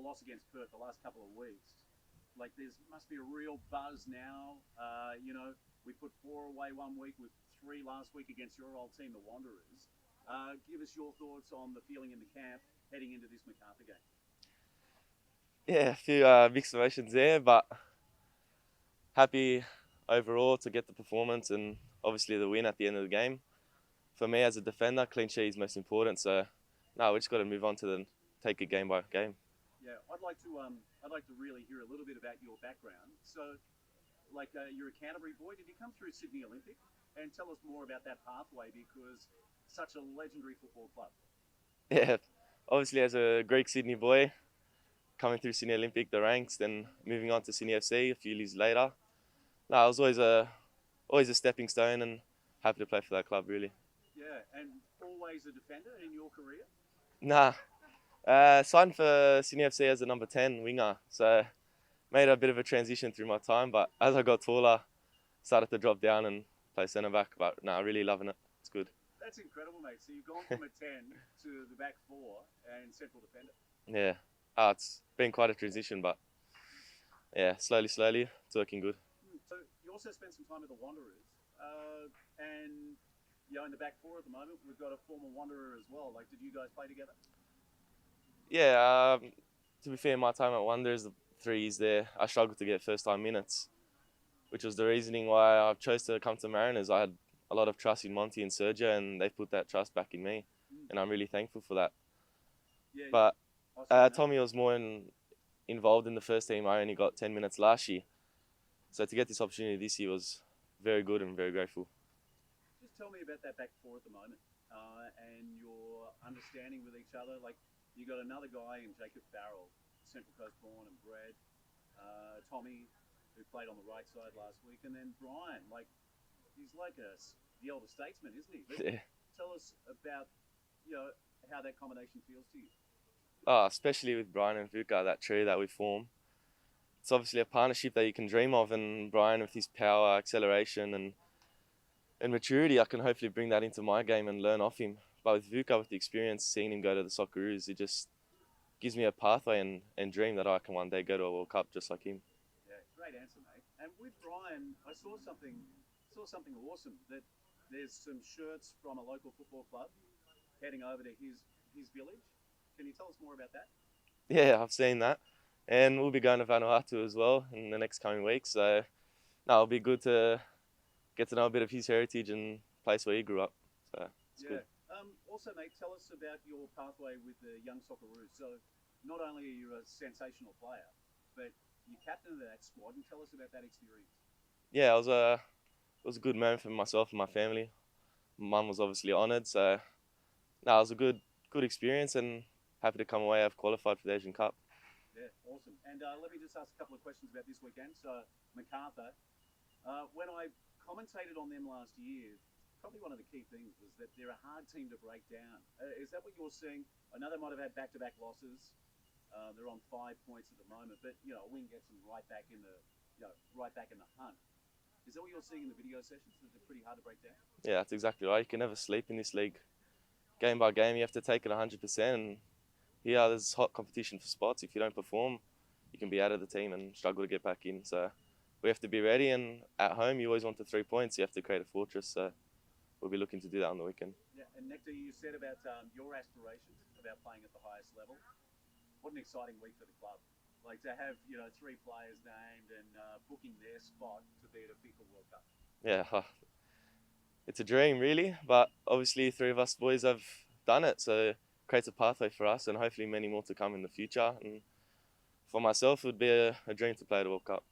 loss against Perth the last couple of weeks, like there must be a real buzz now. We put 4 away one week with 3 last week against your old team, the Wanderers. Give us your thoughts on the feeling in the camp heading into this MacArthur game. Yeah, a few mixed emotions there, but happy overall to get the performance and obviously the win at the end of the game. For me as a defender, clean sheet is most important. So, no, we just got to move on to take it game by game. Yeah, I'd like to really hear a little bit about your background. So, you're a Canterbury boy. Did you come through Sydney Olympic? And tell us more about that pathway because such a legendary football club. Yeah, obviously as a Greek Sydney boy, coming through Sydney Olympic, the ranks, then moving on to Sydney FC a few years later. No, it was always a stepping stone and happy to play for that club, really. Yeah, and always a defender in your career? Nah, signed for Sydney FC as a number 10 winger, so made a bit of a transition through my time, but as I got taller, started to drop down and play centre back, but no, really loving it. It's good. That's incredible, mate. So you've gone from a 10 to the back 4 and central defender. Yeah, it's been quite a transition, but yeah, slowly, it's working good. So you also spent some time with the Wanderers, and in the back 4 at the moment, we've got a former Wanderer as well. Like, did you guys play together? Yeah, to be fair, my time at Wanderers, the 3 years there, I struggled to get first-time minutes, which was the reasoning why I chose to come to Mariners. I had a lot of trust in Monty and Sergio, and they put that trust back in me, and I'm really thankful for that. Yeah, but Tommy was more involved in the first team. I only got 10 minutes last year, so to get this opportunity this year was very good and very grateful. Just tell me about that back 4 at the moment and your understanding with each other. Like, you got another guy in Jacob Farrell, Central Coast born and bred. Tommy, who played on the right side last week, and then Brian. Like, he's like the elder statesman, isn't he? But yeah. Tell us about how that combination feels to you. Especially with Brian and Vuka, that trio that we form. It's obviously a partnership that you can dream of, and Brian with his power, acceleration, and maturity, I can hopefully bring that into my game and learn off him. But with Vuka, with the experience, seeing him go to the Socceroos, it just gives me a pathway and dream that I can one day go to a World Cup just like him. Yeah, great answer, mate. And with Brian, I saw something awesome, that there's some shirts from a local football club heading over to his village. Can you tell us more about that? Yeah, I've seen that. And we'll be going to Vanuatu as well in the next coming weeks. So, it'll be good to get to know a bit of his heritage and place where he grew up. So, it's good. Also, mate, tell us about your pathway with the young Socceroos. So, not only are you a sensational player, but you're captain of that squad. And tell us about that experience. Yeah, it was a good moment for myself and my family. My mum was obviously honoured. So, it was a good experience and happy to come away. I've qualified for the Asian Cup. Yeah, awesome. And let me just ask a couple of questions about this weekend. So, MacArthur, when I commentated on them last year, probably one of the key things was that they're a hard team to break down. Is that what you're seeing? I know they might have had back-to-back losses. They're on 5 points at the moment, but a win gets them right back in the hunt. Is that what you're seeing in the video sessions? That they're pretty hard to break down? Yeah, that's exactly right. You can never sleep in this league. Game by game, you have to take it 100%. And here, there's hot competition for spots. If you don't perform, you can be out of the team and struggle to get back in. So we have to be ready. And at home, you always want the 3 points. You have to create a fortress. So we'll be looking to do that on the weekend. Yeah, and Nectar, you said about your aspirations about playing at the highest level. What an exciting week for the club. Like to have 3 players named and booking their spot to be at a FIFA World Cup. Yeah, it's a dream really, but obviously 3 of us boys have done it, so it creates a pathway for us and hopefully many more to come in the future. And for myself, it would be a dream to play at a World Cup.